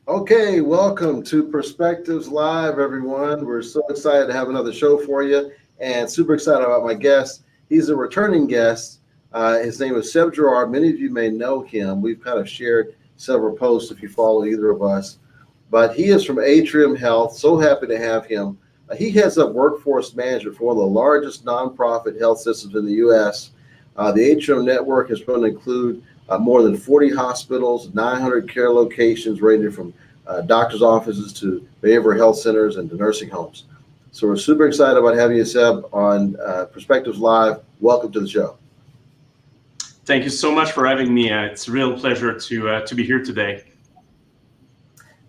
Okay, welcome to Perspectives Live, everyone. We're so excited to have another show for you and super excited about my guest. He's a returning guest. His name is Seb Gerard. Many of you may know him. We've kind of shared several posts if you follow either of us. But he is from Atrium Health. So happy to have him. He heads up workforce management for one of the largest nonprofit health systems in the U.S. The Atrium network is going to include more than 40 hospitals, 900 care locations ranging from doctor's offices to behavioral health centers and to nursing homes. So we're super excited about having you, Seb, on Perspectives Live. Welcome to the show. Thank you so much for having me. It's a real pleasure to be here today.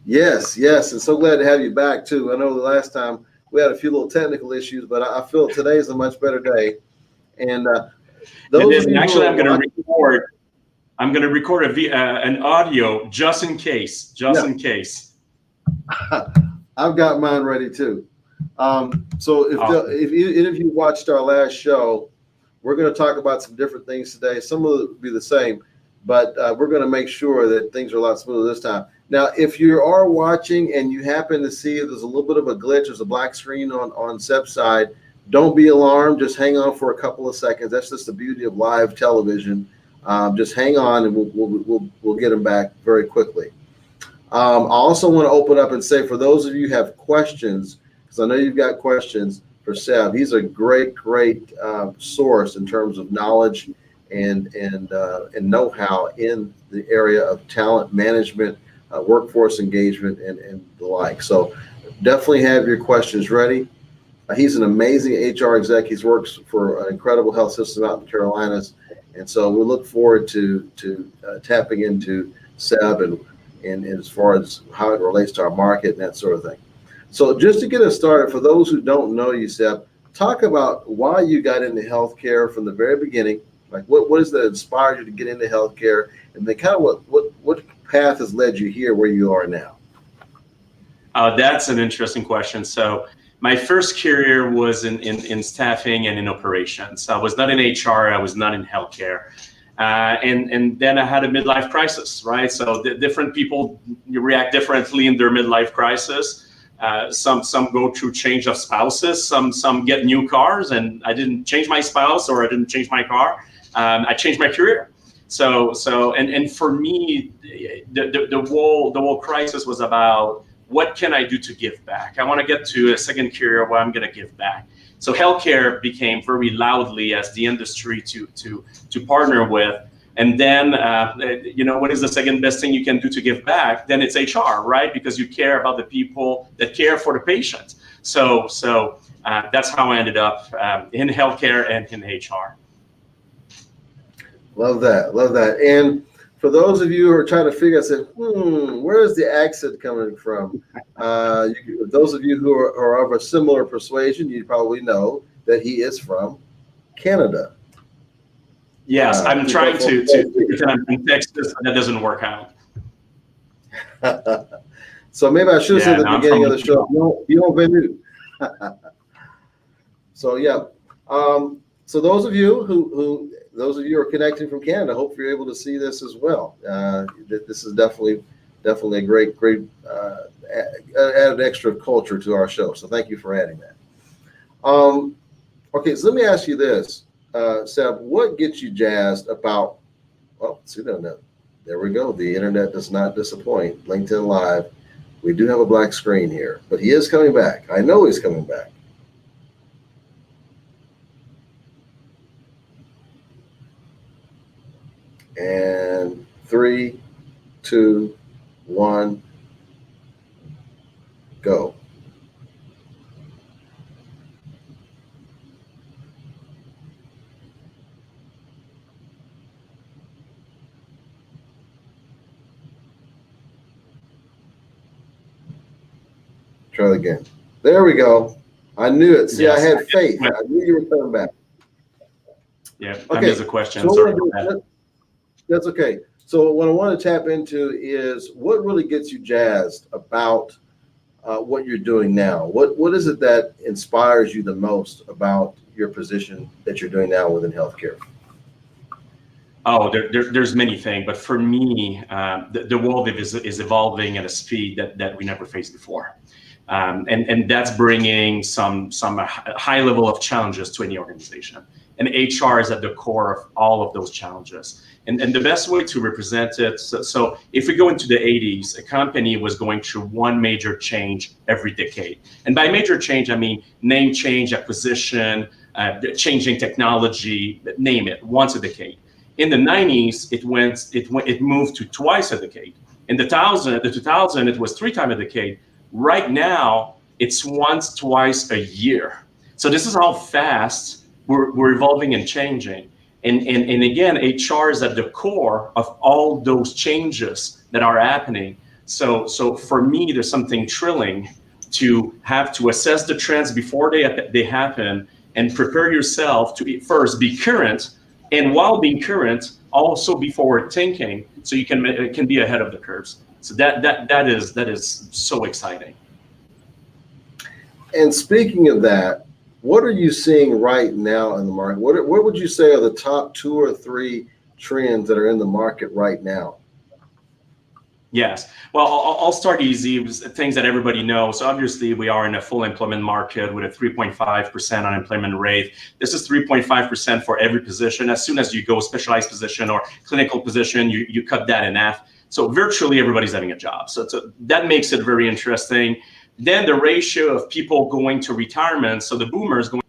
Yes, and so glad to have you back too. I know the last time we had a few little technical issues, but I feel today's a much better day. And those of you actually, I'm going to record an audio just in case. In case. I've got mine ready too. So if any of you watched our last show, we're going to talk about some different things today. Some of it will be the same, but we're going to make sure that things are a lot smoother this time. Now, if you are watching and you happen to see there's a little bit of a glitch, there's a black screen on Seb's side, don't be alarmed. Just hang on for a couple of seconds. That's just the beauty of live television. Just hang on, and we'll get them back very quickly. I also want to open up and say, for those of you who have questions, because I know you've got questions for Seb, he's a great source in terms of knowledge and know-how in the area of talent management, workforce engagement, and the like. So definitely have your questions ready. He's an amazing HR exec. He works for an incredible health system out in the Carolinas. And so we look forward to tapping into Seb and as far as how it relates to our market and that sort of thing. So just to get us started, for those who don't know you, Seb, talk about why you got into healthcare from the very beginning. Like what is that inspired you to get into healthcare, and then kind of what path has led you here where you are now? That's an interesting question. So my first career was in staffing and in operations. I was not in HR. I was not in healthcare. And then I had a midlife crisis, right? So different people react differently in their midlife crisis. Some go through change of spouses. Some get new cars, and I didn't change my spouse or I didn't change my car. I changed my career. So for me, the whole crisis was about, what can I do to give back? I want to get to a second career where I'm going to give back. So healthcare became very loudly as the industry to partner with. And then, what is the second best thing you can do to give back? Then it's HR, right? Because you care about the people that care for the patient. So that's how I ended up in healthcare and in HR. Love that. And for those of you who are trying to figure out, where is the accent coming from? Those of you who are of a similar persuasion, you probably know that he is from Canada. Yes, I'm trying to pretend I'm in Texas, but that doesn't work out. So maybe I should have said at the beginning of the show, bienvenue. So yeah. So those of you who are connecting from Canada, hope you're able to see this as well. This is definitely a great added extra culture to our show. So thank you for adding that. Okay, so let me ask you this, Seb. What gets you jazzed about? Well, see that. There we go. The internet does not disappoint. LinkedIn Live. We do have a black screen here, but he is coming back. I know he's coming back. And 3, 2, 1, go. Try it again. There we go. I knew it. See, yes. I had faith. I knew you were coming back. Yeah, that is a question. So sorry about that. That's okay. So what I want to tap into is what really gets you jazzed about what you're doing now. What is it that inspires you the most about your position that you're doing now within healthcare? Oh, there's many things, but for me, the world is evolving at a speed that we never faced before, and that's bringing some high level of challenges to any organization. And HR is at the core of all of those challenges. And the best way to represent it, so if we go into the 80s, a company was going through one major change every decade. And by major change, I mean name change, acquisition, changing technology, name it, once a decade. In the 90s, it moved to twice a decade. In the 2000, it was 3 times a decade. Right now, it's once, twice a year. So this is how fast we're evolving and changing. And again, HR is at the core of all those changes that are happening. So for me, there's something thrilling to have to assess the trends before they happen and prepare yourself to first be current, and while being current, also be forward thinking, so you can be ahead of the curves. So that is so exciting. And speaking of that, what are you seeing right now in the market? What would you say are the top 2 or 3 trends that are in the market right now? Yes. Well, I'll start easy. Things that everybody knows. So obviously, we are in a full employment market with a 3.5% unemployment rate. This is 3.5% for every position. As soon as you go specialized position or clinical position, you cut that in half. So virtually everybody's having a job. So that makes it very interesting. Then the ratio of people going to retirement, so the boomers going.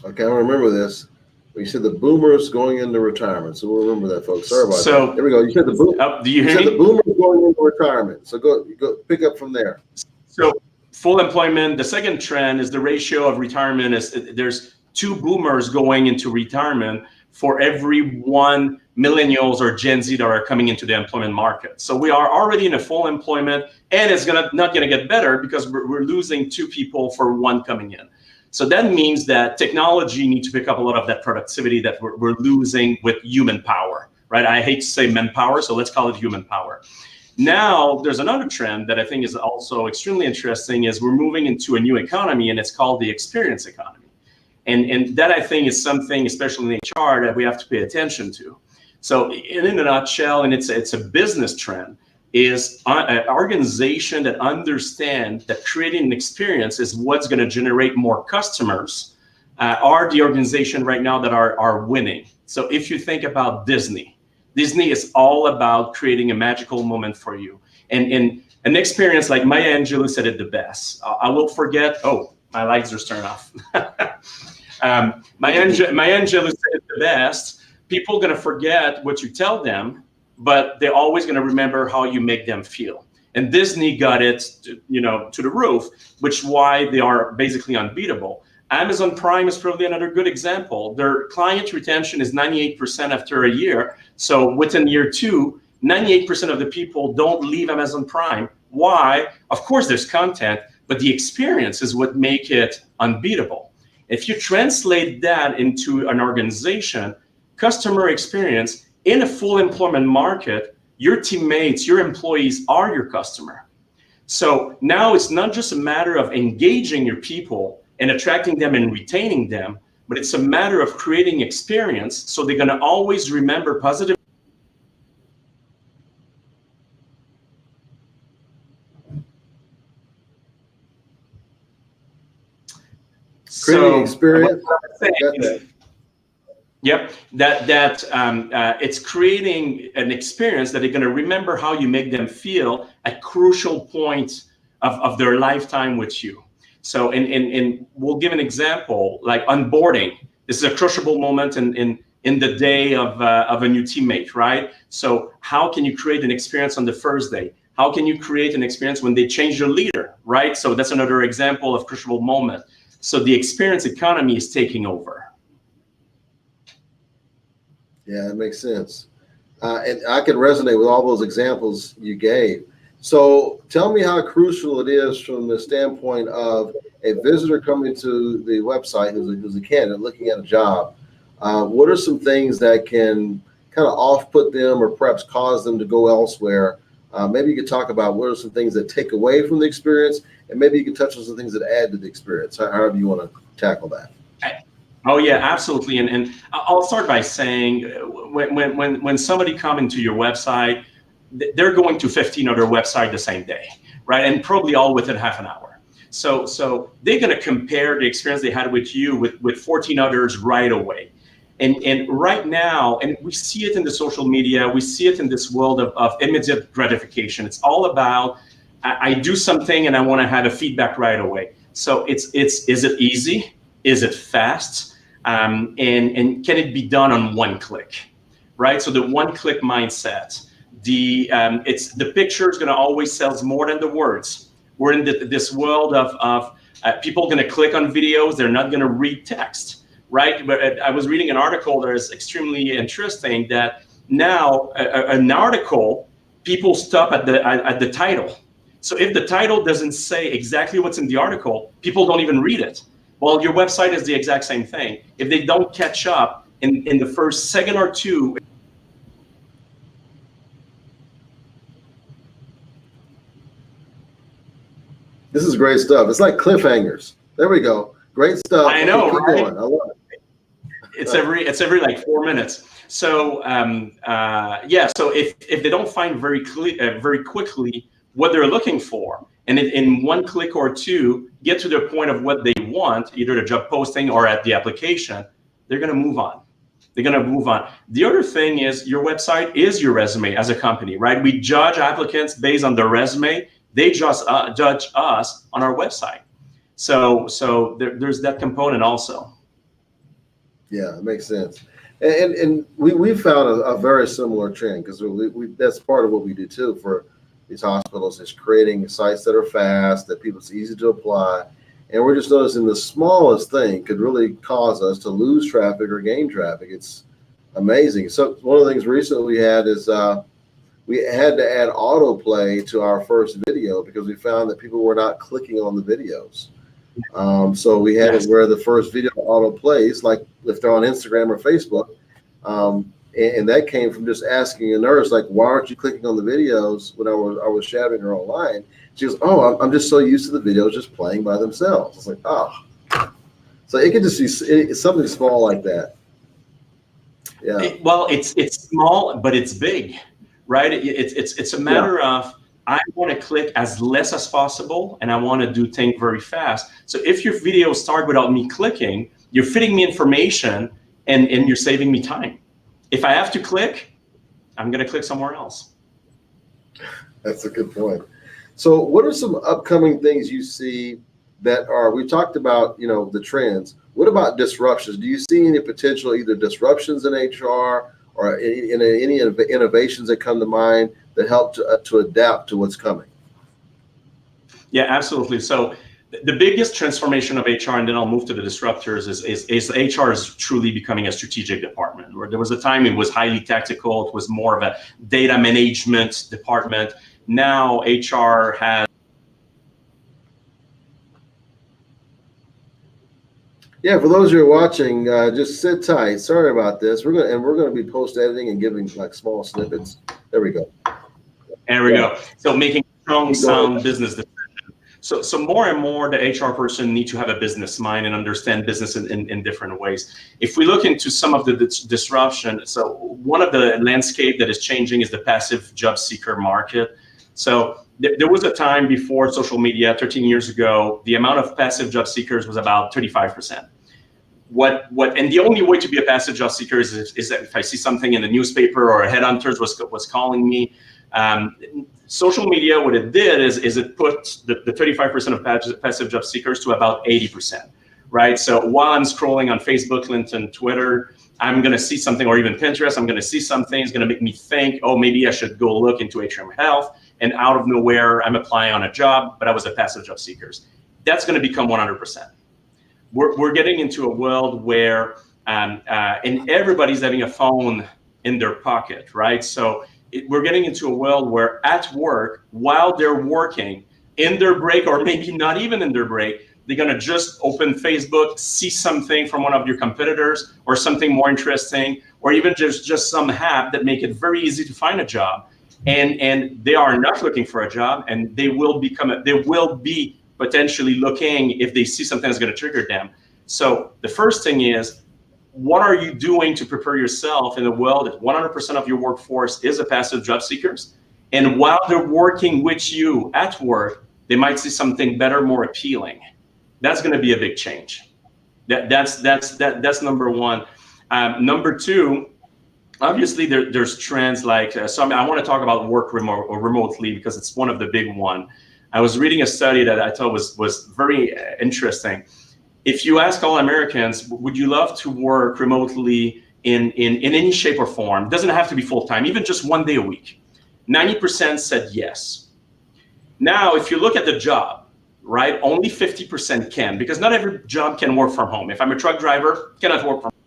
Okay, I remember this. You said the boomers going into retirement. So we'll remember that, folks. Sorry about that. There we go. You said the boomers. Do you hear me? The boomers going into retirement. So go pick up from there. So full employment. The second trend is the ratio of retirement there's 2 boomers going into retirement for every 1 millennials or Gen Z that are coming into the employment market. So we are already in a full employment, and it's not gonna get better because we're losing 2 people for 1 coming in. So that means that technology needs to pick up a lot of that productivity that we're losing with human power, right? I hate to say manpower, so let's call it human power. Now, there's another trend that I think is also extremely interesting is we're moving into a new economy, and it's called the experience economy. And that I think is something, especially in HR, that we have to pay attention to. So in a nutshell, and it's a business trend, is an organization that understands that creating an experience is what's going to generate more customers are the organization right now that are winning. So if you think about Disney is all about creating a magical moment for you. And an experience like Maya Angelou said it the best. I will forget, oh, my lights are turned off. Maya Angelou said it the best. People are going to forget what you tell them, but they're always going to remember how you make them feel. And Disney got it, to the roof, which is why they are basically unbeatable. Amazon Prime is probably another good example. Their client retention is 98% after a year. So within year 2, 98% of the people don't leave Amazon Prime. Why? Of course, there's content, but the experience is what makes it unbeatable. If you translate that into an organization, customer experience in a full employment market, your teammates, your employees are your customer. So now it's not just a matter of engaging your people and attracting them and retaining them, but it's a matter of creating experience so they're going to always remember positive. Creating experience. Yep, it's creating an experience that they're going to remember how you make them feel at crucial points of their lifetime with you. So, and we'll give an example like onboarding. This is a crucial moment in the day of a new teammate, right? So, how can you create an experience on the first day? How can you create an experience when they change your leader, right? So that's another example of crucial moment. So the experience economy is taking over. Yeah, that makes sense. And I could resonate with all those examples you gave. So tell me how crucial it is from the standpoint of a visitor coming to the website who's a candidate looking at a job. What are some things that can kind of off-put them or perhaps cause them to go elsewhere Maybe you could talk about what are some things that take away from the experience, and maybe you can touch on some things that add to the experience, however you want to tackle that. Oh yeah, absolutely. And I'll start by saying when somebody come into your website, they're going to 15 other websites the same day, right? And probably all within half an hour. So they're going to compare the experience they had with you with 14 others right away. And right now, and we see it in the social media, we see it in this world of immediate gratification. It's all about, I do something and I want to have a feedback right away. So is it easy? Is it fast? And can it be done on one click, right? So the one click mindset, the picture is going to always sell more than the words. We're in this world of people going to click on videos. They're not going to read text. Right, but I was reading an article that is extremely interesting. That now an article, people stop at the title. So if the title doesn't say exactly what's in the article, people don't even read it. Well, your website is the exact same thing. If they don't catch up in the first second or two. This is great stuff. It's like cliffhangers. There we go. Great stuff. I know, keep right? going. I love it. It's every like 4 minutes. So so if they don't find very quickly what they're looking for, and in one click or two get to the point of what they want, either the job posting or at the application, they're going to move on. They're going to move on. The other thing is your website is your resume as a company, right? We judge applicants based on their resume. They just judge us on our website. So there's that component also. Yeah, it makes sense. And we found a very similar trend, because we that's part of what we do too for these hospitals, is creating sites that are fast, that it's easy to apply. And we're just noticing the smallest thing could really cause us to lose traffic or gain traffic. It's amazing. So one of the things recently we had is we had to add autoplay to our first video because we found that people were not clicking on the videos. So we had it where the first video auto plays, like if they're on Instagram or Facebook, and that came from just asking a nurse, like, why aren't you clicking on the videos when I was shadowing her online? She goes, oh, I'm just so used to the videos just playing by themselves. It's like, oh, so it could just be something small like that. Yeah. It's small, but it's big, right? It's a matter of, I want to click as less as possible, and I want to do things very fast. So if your videos start without me clicking, you're feeding me information, and you're saving me time. If I have to click, I'm going to click somewhere else. That's a good point. So what are some upcoming things you see that we talked about, the trends. What about disruptions? Do you see any potential either disruptions in HR or any innovations that come to mind that help to adapt to what's coming? Yeah, absolutely. So the biggest transformation of HR, and then I'll move to the disruptors, is HR is truly becoming a strategic department. Where there was a time it was highly tactical, it was more of a data management department. Now HR has. Yeah, for those who are watching, just sit tight. Sorry about this. We're gonna be post editing and giving like small snippets. There we go. There we go. So making strong, sound business decisions. So more and more, the HR person need to have a business mind and understand business in different ways. If we look into some of the disruption, so one of the landscape that is changing is the passive job seeker market. So there was a time before social media, 13 years ago, the amount of passive job seekers was about 35%. And the only way to be a passive job seeker is that if I see something in the newspaper or a headhunter was calling me. Social media, what it did is it put the 35% of passive job seekers to about 80%, right? So while I'm scrolling on Facebook, LinkedIn, Twitter, I'm going to see something, or even Pinterest, I'm going to see something, it's going to make me think, oh, maybe I should go look into HRM Health, and out of nowhere, I'm applying on a job, but I was a passive job seekers. That's going to become 100%. We're getting into a world where, and everybody's having a phone in their pocket, right? So we're getting into a world where at work, while they're working, in their break, or maybe not even in their break, they're going to just open Facebook, see something from one of your competitors or something more interesting, or even just some app that make it very easy to find a job. and they are not looking for a job, and they will be potentially looking if they see something that's going to trigger them. So the first thing is, what are you doing to prepare yourself in a world that 100% of your workforce is a passive job seekers? And while they're working with you at work, they might see something better, more appealing. That's going to be a big change. That's number one. Number two, obviously there's trends like I want to talk about work remotely because it's one of the big one. I was reading a study that I thought was very interesting. If you ask all Americans, would you love to work remotely in any shape or form? It doesn't have to be full time, even just 1 day a week. 90% said yes. Now, if you look at the job, right, only 50% can, because not every job can work from home. If I'm a truck driver, cannot work from home.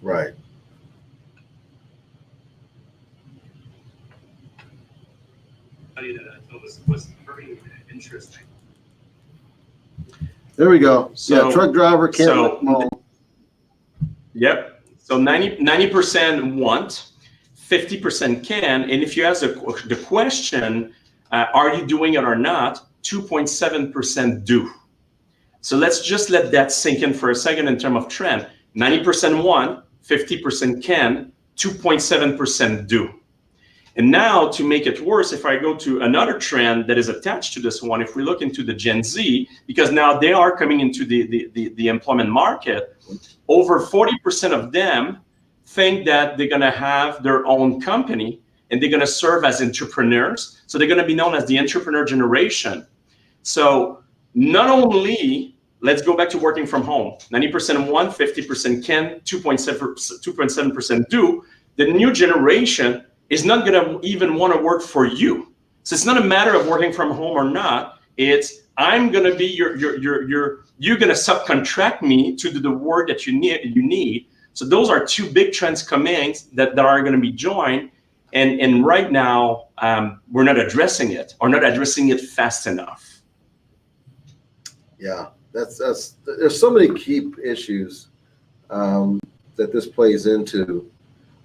Right. That I thought was very interesting. There we go. So, yeah, truck driver can't work from home. Yep. So 90% want, 50% can, and if you ask the question, are you doing it or not, 2.7% do. So let's just let that sink in for a second in terms of trend. 90% want, 50% can, 2.7% do. And now, to make it worse, if I go to another trend that is attached to this one, if we look into the Gen Z, because now they are coming into the employment market, over 40% of them think that they're going to have their own company and they're going to serve as entrepreneurs. So they're going to be known as the entrepreneur generation. So not only, let's go back to working from home, 90% want, 50% can, 2.7% do. The new generation is not going to even want to work for you. So it's not a matter of working from home or not. It's I'm going to be you're going to subcontract me to do the work that you need. So those are two big trends coming that are going to be joined. And right now, we're not addressing it or not addressing it fast enough. Yeah, there's so many key issues that this plays into.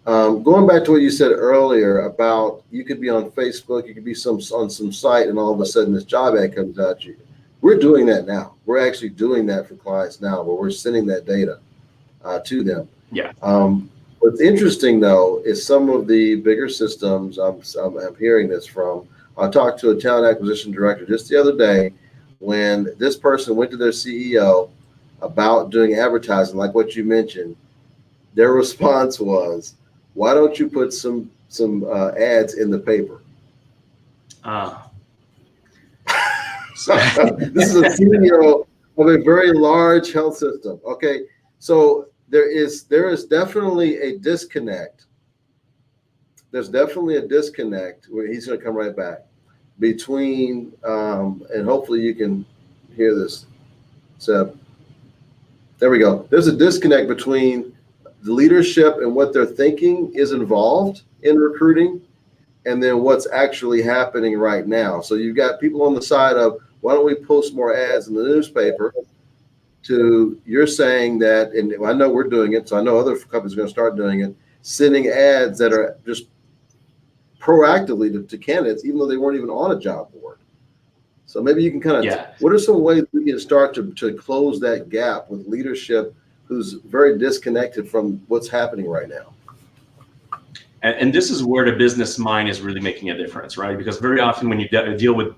Going back to what you said earlier about you could be on Facebook, you could be on some site, and all of a sudden this job ad comes out to you. We're doing that now. We're actually doing that for clients now, where we're sending that data to them. Yeah. What's interesting though is some of the bigger systems I'm hearing this from. I talked to a talent acquisition director just the other day when this person went to their CEO about doing advertising, like what you mentioned. Their response was, "Why don't you put some ads in the paper?" This is a CEO of a very large health system. Okay, so there is definitely a disconnect. There's definitely a disconnect where he's going to come right back between, and hopefully you can hear this. So there we go. There's a disconnect between the leadership and what they're thinking is involved in recruiting, and then what's actually happening right now. So you've got people on the side of, why don't we post more ads in the newspaper? To you're saying that, and I know we're doing it, so I know other companies are going to start doing it, sending ads that are just proactively to candidates, even though they weren't even on a job board. So maybe you can kind of, what are some ways we can start to close that gap with leadership who's very disconnected from what's happening right now? And this is where the business mind is really making a difference, right? Because very often when you deal with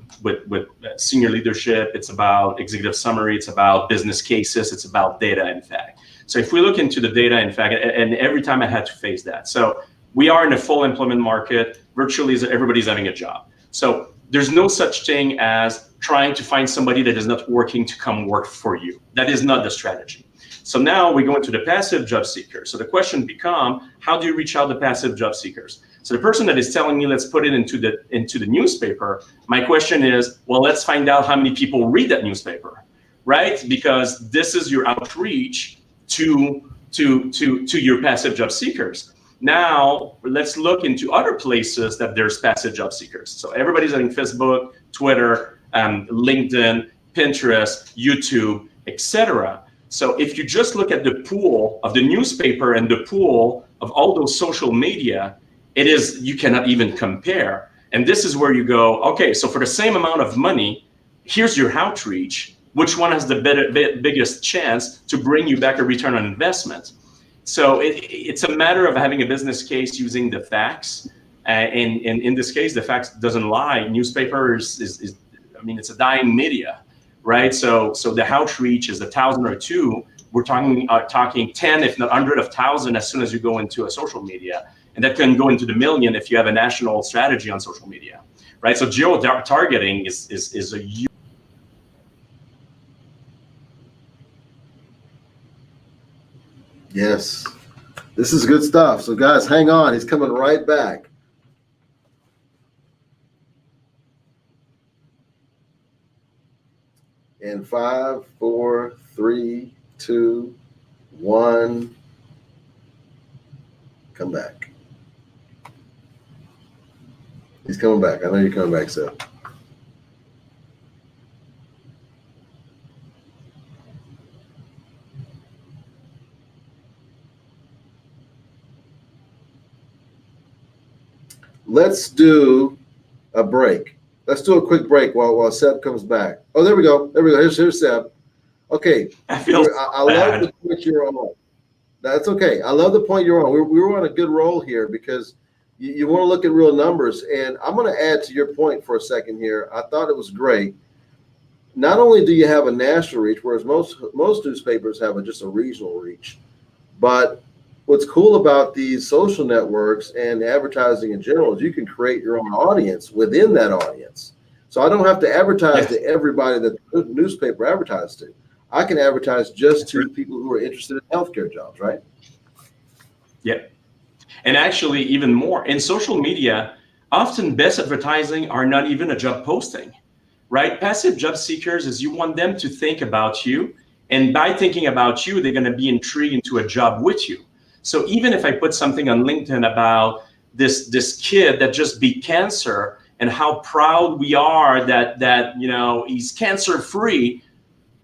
senior leadership, it's about executive summary, it's about business cases, it's about data, in fact. So if we look into the data, in fact, and every time I had to face that. So we are in a full employment market, virtually everybody's having a job. So there's no such thing as trying to find somebody that is not working to come work for you. That is not the strategy. So now we go into the passive job seekers. So the question becomes, how do you reach out to passive job seekers? So the person that is telling me, let's put it into the newspaper, my question is, well, let's find out how many people read that newspaper, right? Because this is your outreach to your passive job seekers. Now let's look into other places that there's passive job seekers. So everybody's on Facebook, Twitter, LinkedIn, Pinterest, YouTube, etc. So if you just look at the pool of the newspaper and the pool of all those social media, you cannot even compare. And this is where you go, okay, so for the same amount of money, here's your outreach. Which one has the biggest chance to bring you back a return on investment? So it's a matter of having a business case using the facts. And in this case, the facts doesn't lie. Newspaper is I mean, it's a dying media, right? So the outreach is 1,000 or 2. We're talking 10, if not 100,000, as soon as you go into a social media. And that can go into the million if you have a national strategy on social media, right? So geo-targeting is a huge. Yes, this is good stuff. So guys, hang on. He's coming right back. In 5, 4, 3, 2, 1. Come back. He's coming back. I know you're coming back, Seth. Let's do a break. Let's do a quick break while Seb comes back. Oh, there we go. There we go. Here's Seb. Okay. I love the point you're on. That's okay. I love the point you're on. We were on a good roll here because you want to look at real numbers. And I'm going to add to your point for a second here. I thought it was great. Not only do you have a national reach, whereas most newspapers have just a regional reach, but what's cool about these social networks and advertising in general is you can create your own audience within that audience. So I don't have to advertise to everybody that the newspaper advertises to. I can advertise just to people who are interested in healthcare jobs, right? Yeah. And actually, even more, in social media, often best advertising are not even a job posting, right? Passive job seekers is you want them to think about you. And by thinking about you, they're going to be intrigued into a job with you. So even if I put something on LinkedIn about this kid that just beat cancer and how proud we are that he's cancer free,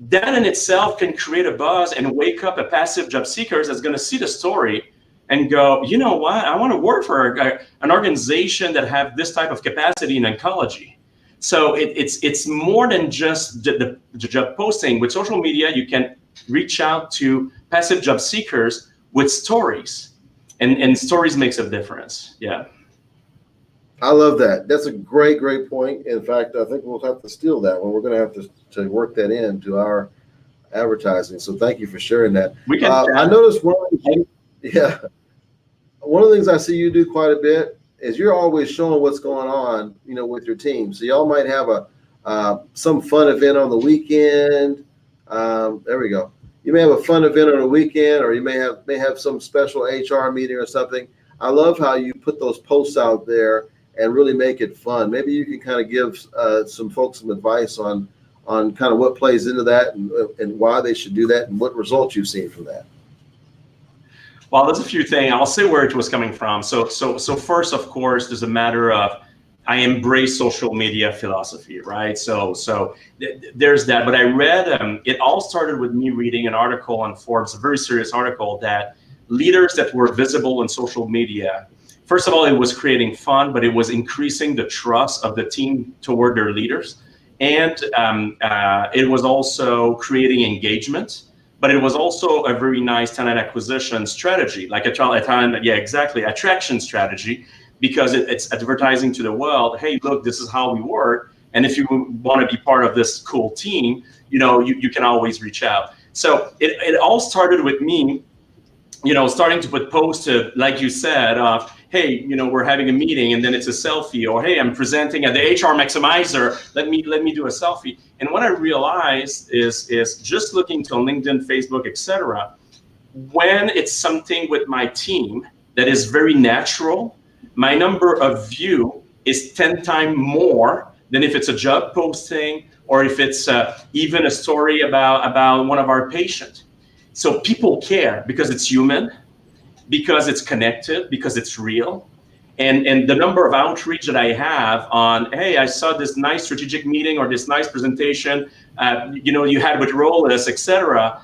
that in itself can create a buzz and wake up a passive job seekers that's going to see the story and go, you know what, I want to work for an organization that have this type of capacity in oncology. So it's more than just the job posting. With social media, you can reach out to passive job seekers with stories, and stories makes a difference. Yeah. I love that. That's a great point. In fact, I think we'll have to steal that one. We're going to have to work that into our advertising. So thank you for sharing that. We can. I noticed one of the things I see you do quite a bit is you're always showing what's going on, with your team. So y'all might have some fun event on the weekend. There we go. You may have a fun event on a weekend, or you may have some special HR meeting or something. I love how you put those posts out there and really make it fun. Maybe you can kind of give some folks some advice on kind of what plays into that and why they should do that and what results you've seen from that. Well, there's a few things. I'll say where it was coming from. So first, of course, there's a matter of I embrace social media philosophy, right? So there's that. But I read, it all started with me reading an article on Forbes, a very serious article, that leaders that were visible in social media, first of all, it was creating fun, but it was increasing the trust of the team toward their leaders. And it was also creating engagement, but it was also a very nice talent acquisition strategy, like attraction strategy, because it's advertising to the world. Hey, look, this is how we work. And if you want to be part of this cool team, you can always reach out. So it all started with me, starting to put posts, like you said, of, hey, we're having a meeting, and then it's a selfie, or hey, I'm presenting at the HR Maximizer. Let me do a selfie. And what I realized is just looking to LinkedIn, Facebook, etc. When it's something with my team that is very natural, my number of view is 10 times more than if it's a job posting or if it's even a story about one of our patients. So people care because it's human, because it's connected, because it's real. And the number of outreach that I have on, hey, I saw this nice strategic meeting or this nice presentation, you had with Rollis, etc.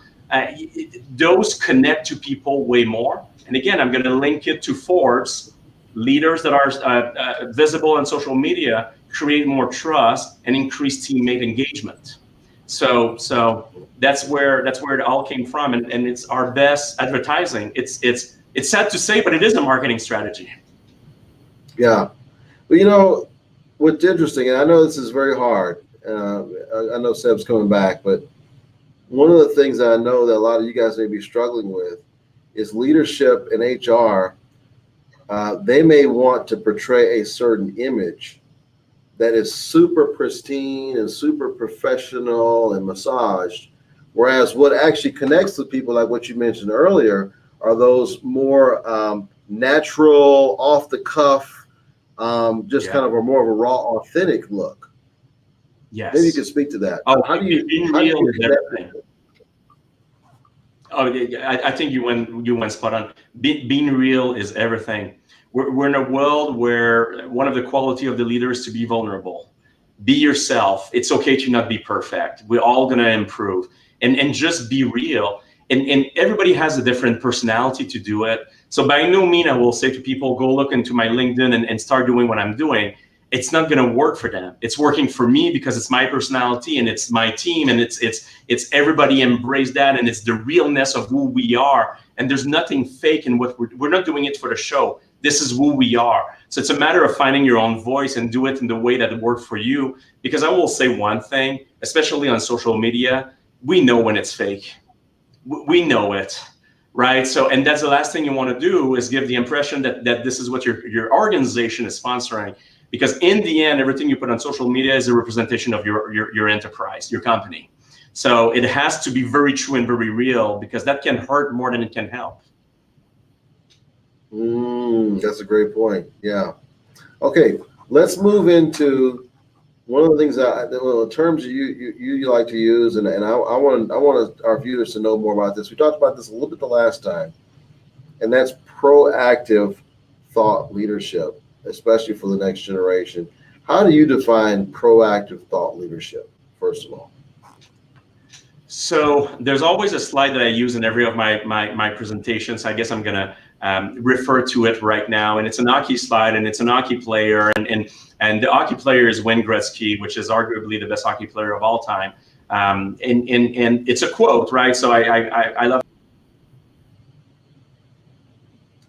Those connect to people way more. And again, I'm going to link it to Forbes. Leaders that are visible on social media create more trust and increase teammate engagement. So that's where it all came from, and it's our best advertising. It's sad to say, but it is a marketing strategy. Yeah. But what's interesting, and I know this is very hard. I know Seb's coming back, but one of the things that I know that a lot of you guys may be struggling with is leadership in HR. They may want to portray a certain image that is super pristine and super professional and massaged, whereas what actually connects with people, like what you mentioned earlier, are those more natural, off the cuff, just kind of a more of a raw, authentic look. Yes. Maybe you could speak to that. Oh, how do you connect? Oh, yeah, I think you went spot on. Being real is everything. We're in a world where one of the quality of the leader is to be vulnerable. Be yourself. It's okay to not be perfect. We're all gonna improve, and just be real. And everybody has a different personality to do it. So by no means I will say to people, go look into my LinkedIn and start doing what I'm doing. It's not going to work for them. It's working for me because it's my personality and it's my team, and it's everybody embrace that, and it's the realness of who we are. And there's nothing fake in what we're not doing it for the show. This is who we are. So it's a matter of finding your own voice and do it in the way that works for you. Because I will say one thing, especially on social media, we know when it's fake. We know it. Right. So, and that's the last thing you want to do is give the impression that this is what your organization is sponsoring. Because in the end, everything you put on social media is a representation of your enterprise, your company. So it has to be very true and very real, because that can hurt more than it can help. That's a great point. Yeah. Okay, let's move into one of the things terms you like to use, and I want our viewers to know more about this. We talked about this a little bit the last time, and that's proactive thought leadership, especially for the next generation. How do you define proactive thought leadership, first of all? So there's always a slide that I use in every of my presentations. I guess I'm going to refer to it right now. And it's an hockey slide, and it's an hockey player. And the hockey player is Wayne Gretzky, which is arguably the best hockey player of all time. And it's a quote, right? So I love.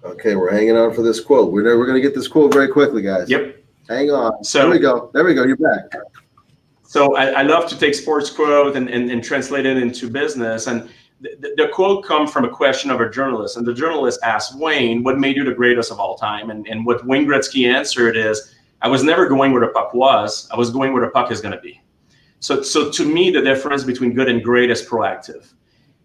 Okay, we're hanging on for this quote. We're going to get this quote very quickly, guys. Yep. Hang on. So there we go. There we go. You're back. So I love to take sports quote and translate it into business. And the quote comes from a question of a journalist. And the journalist asked Wayne, what made you the greatest of all time? And what Wayne Gretzky answered is, I was never going where the puck was. I was going where the puck is going to be. So to me, the difference between good and great is proactive.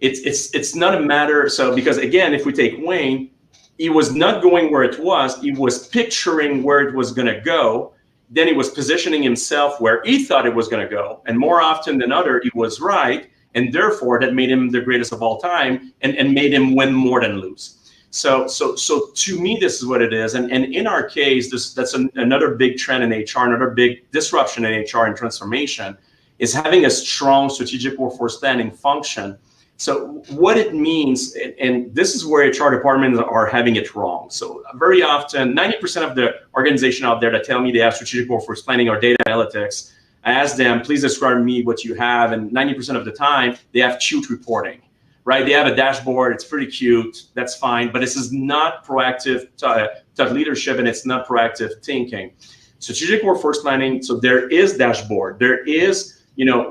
It's not a matter. So because again, if we take Wayne, he was not going where it was. He was picturing where it was going to go. Then he was positioning himself where he thought it was going to go. And more often than other, he was right. And therefore, that made him the greatest of all time and made him win more than lose. So to me, this is what it is. And in our case, that's another big trend in HR, another big disruption in HR and transformation, is having a strong strategic workforce planning function. So what it means, and this is where HR departments are having it wrong. So very often, 90% of the organization out there that tell me they have strategic workforce planning or data analytics, I ask them, please describe me what you have. And 90% of the time, they have cute reporting, right? They have a dashboard. It's pretty cute. That's fine. But this is not proactive thought leadership, and it's not proactive thinking. Strategic workforce planning, so there is dashboard. There is,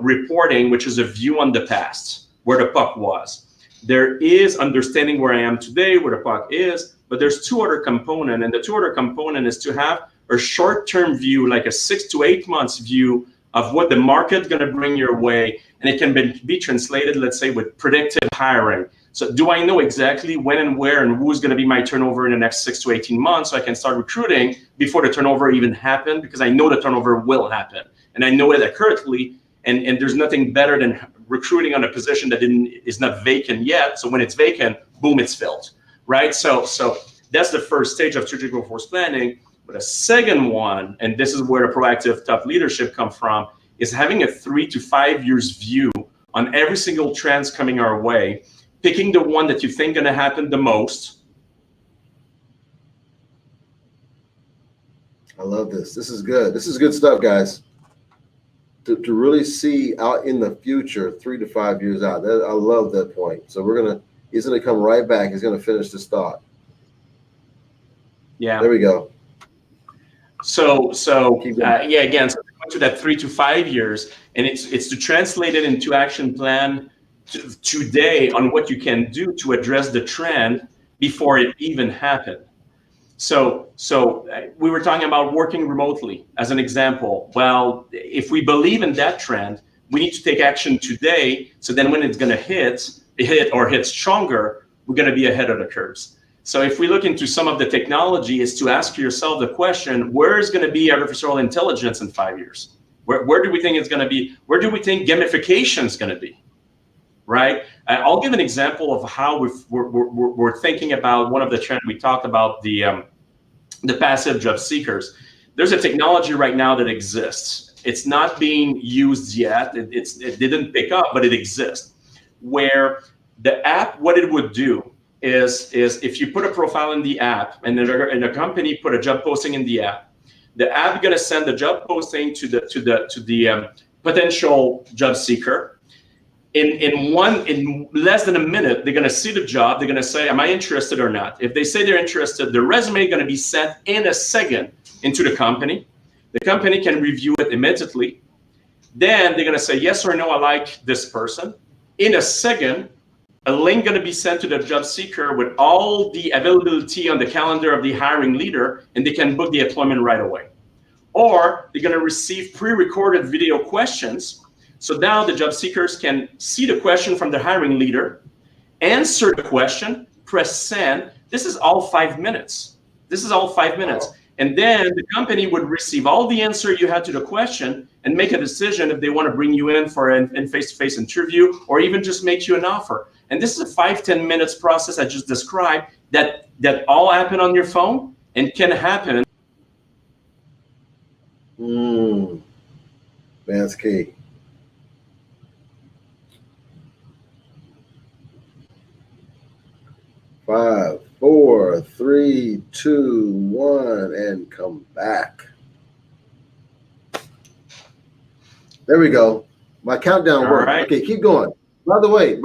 reporting, which is a view on the past, where the puck was. There is understanding where I am today, where the puck is, but there's two other components. And the two other component is to have a short-term view, like a 6 to 8 months view of what the market's gonna bring your way. And it can be translated, let's say, with predictive hiring. So do I know exactly when and where and who's gonna be my turnover in the next 6 to 18 months, so I can start recruiting before the turnover even happened, because I know the turnover will happen. And I know it accurately, and there's nothing better than recruiting on a position that is not vacant yet. So when it's vacant, boom, it's filled, right? So that's the first stage of strategic workforce planning. But a second one, and this is where the proactive top leadership comes from, is having a 3 to 5 years view on every single trends coming our way, picking the one that you think gonna happen the most, I love this. This is good. This is good stuff, guys. To really see out in the future, 3 to 5 years out. I love that point. So he's gonna come right back. He's gonna finish this thought. Yeah. There we go. So yeah, again, so to that 3 to 5 years, and it's to translate it into action plan today on what you can do to address the trend before it even happened. So we were talking about working remotely as an example. Well, if we believe in that trend, we need to take action today. So then when it's going to hit stronger, we're going to be ahead of the curves. So if we look into some of the technology, is to ask yourself the question, where is going to be artificial intelligence in 5 years? Where do we think it's going to be? Where do we think gamification is going to be? Right? I'll give an example of how we're thinking about one of the trends we talked about, the passive job seekers. There's a technology right now that exists. It's not being used yet. It didn't pick up, but it exists. Where the app, what it would do is if you put a profile in the app and a company put a job posting in the app is going to send the job posting to the potential job seeker. In less than a minute, they're going to see the job. They're going to say, am I interested or not? If they say they're interested, the resume is going to be sent in a second into the company. The company can review it immediately. Then they're going to say, yes or no, I like this person. In a second, a link going to be sent to the job seeker with all the availability on the calendar of the hiring leader, and they can book the appointment right away. Or they're going to receive pre-recorded video questions. So now the job seekers can see the question from the hiring leader, answer the question, press send. This is all 5 minutes. And then the company would receive all the answer you had to the question and make a decision if they want to bring you in for a face-to-face interview or even just make you an offer. And this is a 5-10 minutes process I just described that all happen on your phone and can happen. That's key. Five, 4, 3, 2, 1, and come back. There we go. My countdown worked. Right. Okay, keep going. By the way,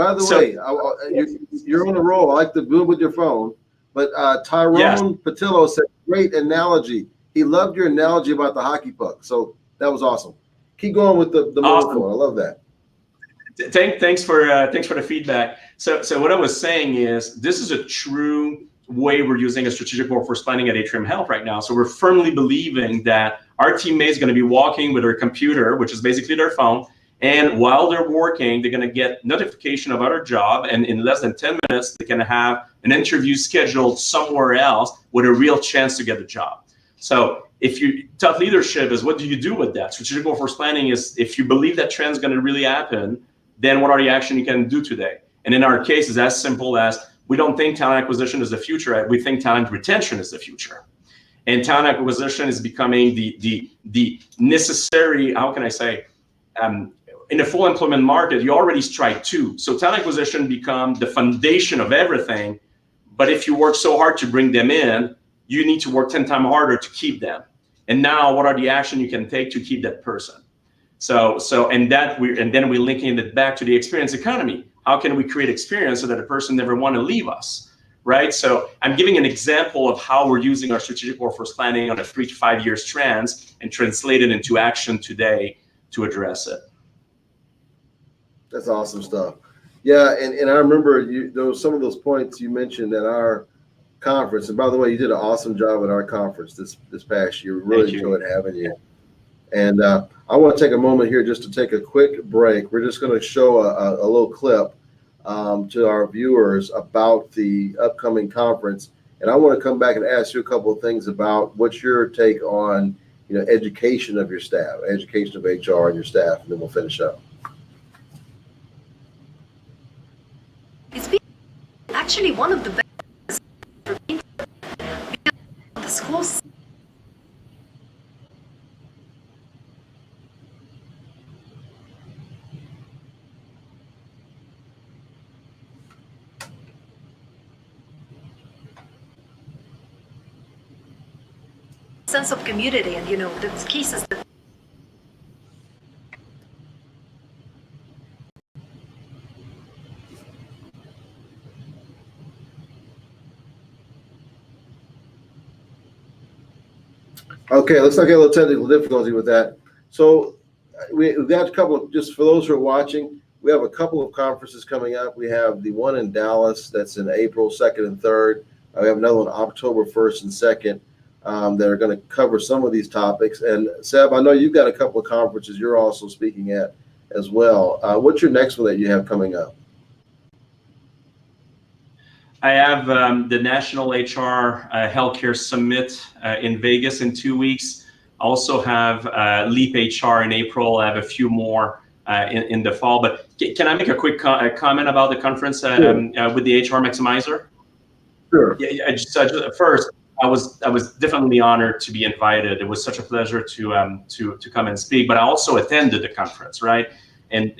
you're on a roll. I like to move with your phone. But Tyrone Patillo said, great analogy. He loved your analogy about the hockey puck. So that was awesome. Keep going with the mobile phone. I love that. Thanks for the feedback. So what I was saying is this is a true way we're using a strategic workforce planning at Atrium Health right now. So we're firmly believing that our teammate is going to be walking with their computer, which is basically their phone, and while they're working, they're going to get notification about our job, and in less than 10 minutes, they can have an interview scheduled somewhere else with a real chance to get a job. So if you thought leadership is what do you do with that? Strategic workforce planning is if you believe that trend is going to really happen, then what are the actions you can do today? And in our case, it's as simple as we don't think talent acquisition is the future. We think talent retention is the future. And talent acquisition is becoming the necessary, how can I say, in the full employment market, you already strike two. So talent acquisition becomes the foundation of everything. But if you work so hard to bring them in, you need to work 10 times harder to keep them. And now what are the actions you can take to keep that person? And then we're linking it back to the experience economy. How can we create experience so that a person never want to leave us, right? So I'm giving an example of how we're using our strategic workforce planning on a 3 to 5 years trends and translate it into action today to address it. That's awesome stuff. Yeah, and I remember there was some of those points you mentioned at our conference. And by the way, you did an awesome job at our conference this past year. We really enjoyed having you. And I want to take a moment here just to take a quick break. We're just going to show a little clip to our viewers about the upcoming conference. And I want to come back and ask you a couple of things about what's your take on, education of your staff, education of HR and your staff, and then we'll finish up. It's been actually one of the best for me. The schools. sense of community, and the cases that. Okay, looks like I had a little technical difficulty with that. So we've got a couple of, just for those who are watching, we have a couple of conferences coming up. We have the one in Dallas that's in April 2nd and 3rd. We have another one October 1st and 2nd that are going to cover some of these topics. And Seb, I know you've got a couple of conferences you're also speaking at as well. What's your next one that you have coming up? I have the National HR Healthcare Summit in Vegas in 2 weeks. Also have Leap HR in April. I have a few more in the fall. But can I make a quick comment about the conference Sure. With the HR Maximizer? Sure. Yeah. First, I was definitely honored to be invited. It was such a pleasure to come and speak. But I also attended the conference, right? And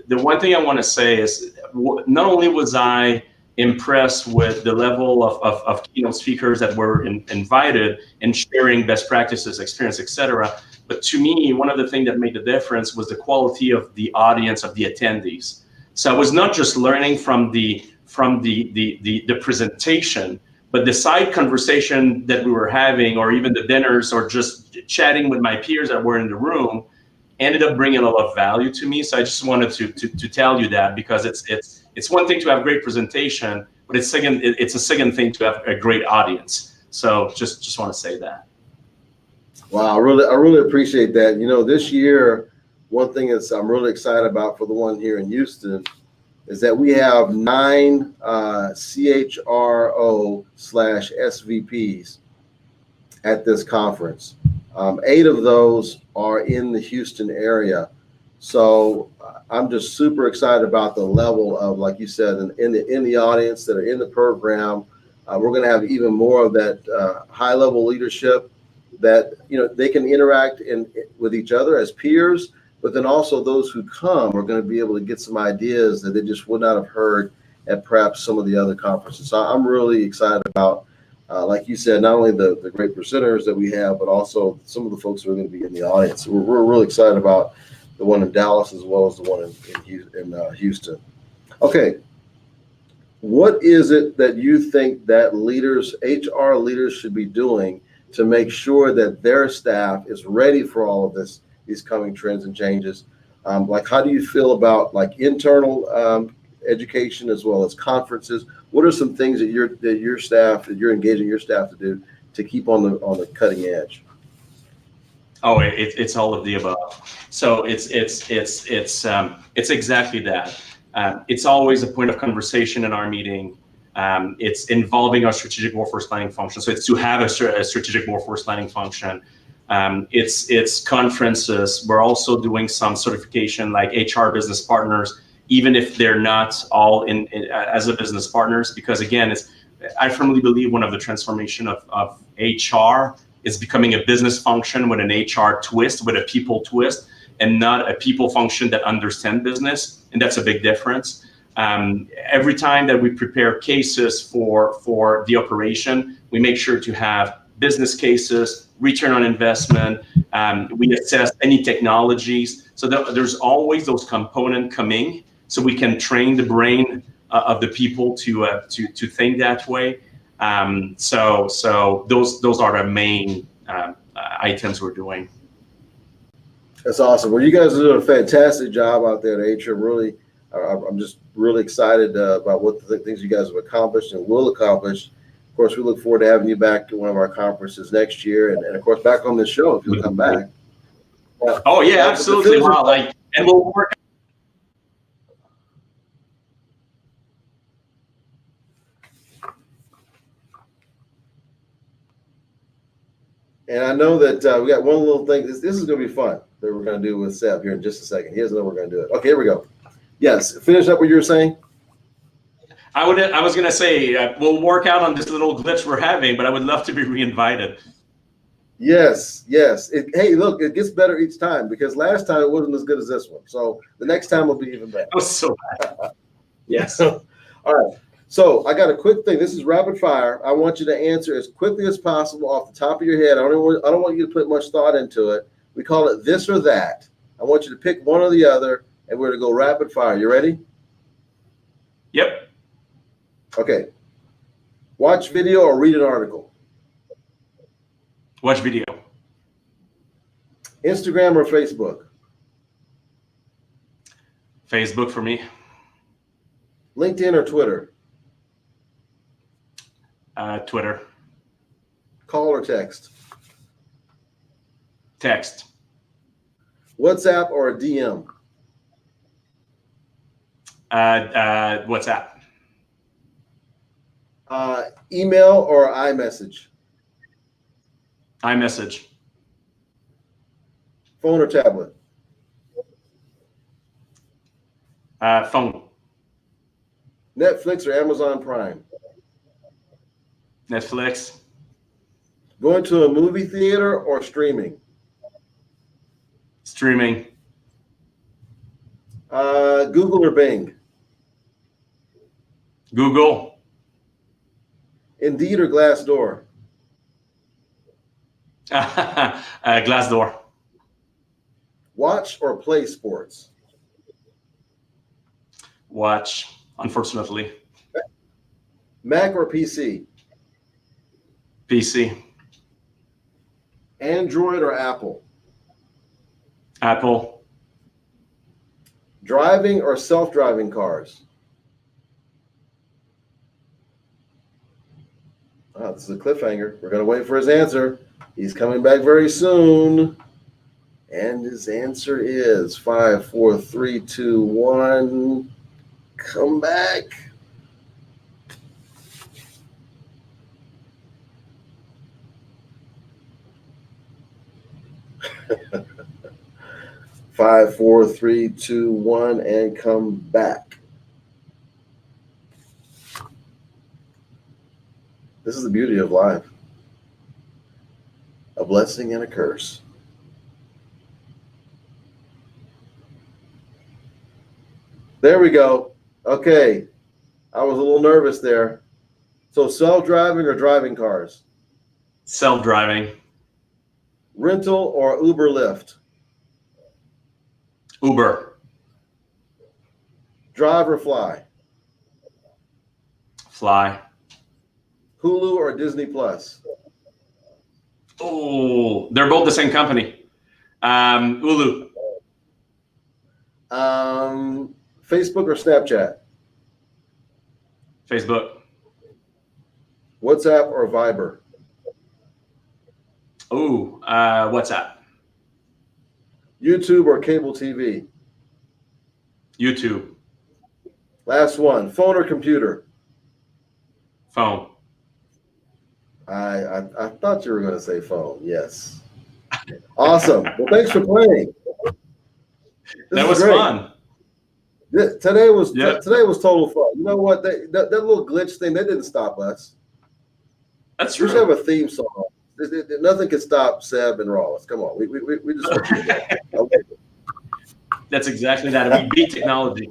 the one thing I want to say is, not only was I impressed with the level of keynote speakers that were invited and sharing best practices, experience, etc. But to me, one of the things that made the difference was the quality of the audience, of the attendees. So I was not just learning from the presentation, but the side conversation that we were having, or even the dinners, or just chatting with my peers that were in the room, ended up bringing a lot of value to me. So I just wanted to tell you that, because it's one thing to have great presentation, but it's a second thing to have a great audience. So just want to say that. Wow, I really appreciate that. This year, one thing that's I'm really excited about for the one here in Houston is that we have 9 CHRO/SVPs at this conference. 8 of those are in the Houston area. So I'm just super excited about the level of, like you said, in the audience that are in the program. We're going to have even more of that high level leadership that they can interact with each other as peers, but then also those who come are going to be able to get some ideas that they just would not have heard at perhaps some of the other conferences. So I'm really excited about, like you said, not only the great presenters that we have, but also some of the folks who are going to be in the audience. We're really excited about the one in Dallas as well as the one in Houston. Okay, what is it that you think that HR leaders should be doing to make sure that their staff is ready for all of these coming trends and changes? Like, how do you feel about like internal education as well as conferences? What are some things that you're engaging your staff to do to keep on the cutting edge? Oh, it's all of the above. So it's exactly that. It's always a point of conversation in our meeting. It's involving our strategic workforce planning function. So it's to have a strategic workforce planning function. It's conferences. We're also doing some certification like HR business partners, even if they're not all in as a business partners, because again, I firmly believe one of the transformation of HR is becoming a business function with an HR twist, with a people twist, and not a people function that understand business. And that's a big difference. Every time that we prepare cases for the operation, we make sure to have business cases, return on investment. We assess any technologies. So there's always those components coming, so we can train the brain of the people to think that way. So those are the main items we're doing. That's awesome. Well, you guys are doing a fantastic job out there at HR. I'm just really excited about what the things you guys have accomplished and will accomplish. Of course, we look forward to having you back to one of our conferences next year, and of course back on this show if you'll come back. Oh yeah, absolutely. Wow, and we'll work. And I know that we got one little thing. This is going to be fun that we're going to do with Seb here in just a second. He doesn't know we're going to do it. Okay, here we go. Yes, finish up what you were saying. I was going to say we'll work out on this little glitch we're having, but I would love to be re-invited. Yes. Hey, look, it gets better each time, because last time it wasn't as good as this one. So the next time will be even better. That was so bad. Yes. All right. So I got a quick thing. This is rapid fire. I want you to answer as quickly as possible off the top of your head. I don't want you to put much thought into it. We call it this or that. I want you to pick one or the other, and we're going to go rapid fire. You ready? Yep. Okay. Watch video or read an article? Watch video. Instagram or Facebook? Facebook for me. LinkedIn or Twitter? Twitter. Call or text? Text. WhatsApp or a DM? WhatsApp. Email or iMessage? iMessage. Phone or tablet? Phone. Netflix or Amazon Prime? Netflix. Going to a movie theater or streaming? Streaming. Google or Bing? Google. Indeed or Glassdoor? Glassdoor. Watch or play sports? Watch, unfortunately. Mac or PC? PC. Android or Apple? Apple. Driving or self-driving cars? Oh, this is a cliffhanger. We're going to wait for his answer. He's coming back very soon. And his answer is 5, 4, 3, 2, 1. Come back. Five, 4, 3, 2, 1, and come back. This is the beauty of life. A blessing and a curse. There we go. Okay. I was a little nervous there. So self-driving or driving cars? Self-driving. Rental or Uber Lyft? Uber. Drive or fly? Fly. Hulu or Disney Plus? Oh, they're both the same company. Hulu. Facebook or Snapchat? Facebook. WhatsApp or Viber? Oh, WhatsApp. YouTube or cable TV? YouTube. Last one. Phone or computer? Phone. I thought you were going to say phone. Yes. Awesome. Well, thanks for playing. That was fun. Today was total fun. You know what? That little glitch thing, that didn't stop us. That's We true. should have a theme song. Nothing can stop Seb and Rollins. Come on. We just want you to go. Okay. That's exactly that. We beat technology.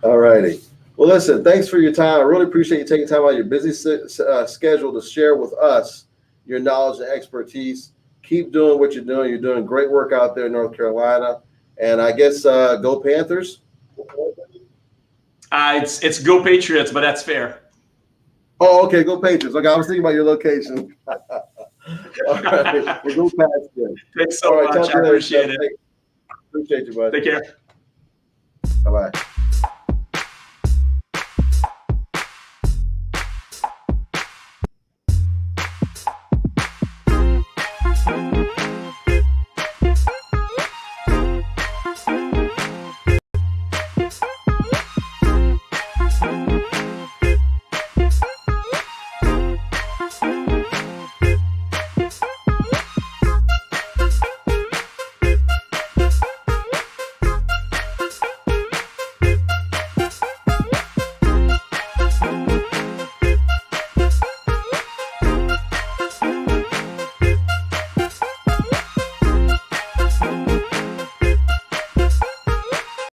All righty. Well, listen, thanks for your time. I really appreciate you taking time out of your busy schedule to share with us your knowledge and expertise. Keep doing what you're doing. You're doing great work out there in North Carolina. And I guess go Panthers. It's Go Patriots, but that's fair. Oh, okay. Go Patriots. Okay, I was thinking about your location. All right. We'll go past it. Thanks so much. I appreciate it. Appreciate you, buddy. Take care. Bye-bye.